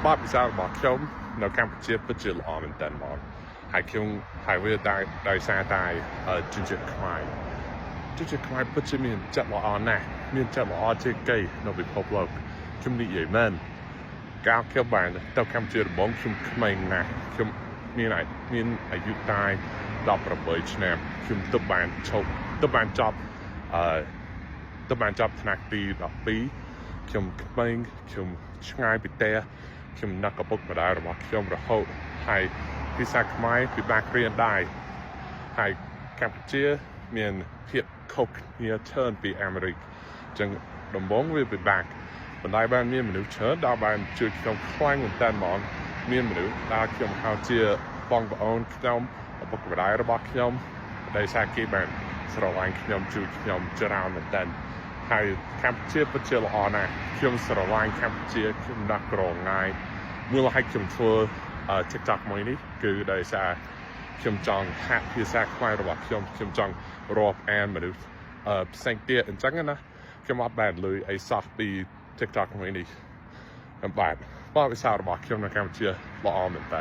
បបពិសោធន៍របស់ខ្ញុំនៅកម្ពុជាពិតជាល្អមែនទែនហ្មងហើយខ្ញុំហើយវាដោយសារតែជនជាតិខ្មែរពិតជាមានចិត្តល្អណាស់មានចិត្តល្អជាងគេនៅពិភពលោកខ្ញុំនិយាយមែនកាលខ្ញុំបានទៅកម្ពុជាដំបូងខ្ញុំក្មេងណាស់ខ្ញុំមានអាយុតែ18ឆ្នាំខ្ញុំទើបបានចប់ថ្នាក់ទី12ខ្ញុំក្មេងខ្ញុំឆ្ងាយពីផ្ទះខ្ញុំនឹកឪពុកម្ដាយរបស់ខ្ញុំរហូតហើយភាសាខ្មែរពិបាករៀនដែរហើយកម្ពុជាមានភាពខុសគ្នាច្រើនពីអាមេរិកអញ្ចឹងដំបូងវាពិបាកប៉ុន្តែបានមានមនុស្សច្រើនដែលបានជួយខ្ញុំខ្លាំងមែនតើហ្មងមានមនុស្សដែលខ្ញុំហៅជាបងប្អូនខ្ញុំឪពុកម្ដាយរបស់ខ្ញុំដែលសារគេបានស្រឡាញ់ខ្ញុំជួយខ្ញុំច្រើនមែនតើហើយកម្ពុជាពិតជាល្អណាស់ខ្ញុំស្រឡាញ់កម្ពុជាខ្ញុំដាក់ក្រងាយមួយឲ្យខ្ញុំធ្វើ TikTok មួយនេះគឺដោយសារខ្ញុំចង់ហាត់ភាសាខ្មែររបស់ខ្ញុំចង់រាប់អានមនុស្សផ្សេងទៀតអញ្ចឹងណាខ្ញុំអត់បានលុយអីសោះពី TikTok មួយនេះបាទបបពិសោធន៍របស់ខ្ញុំនៅកម្ពុជាល្អមែនតើ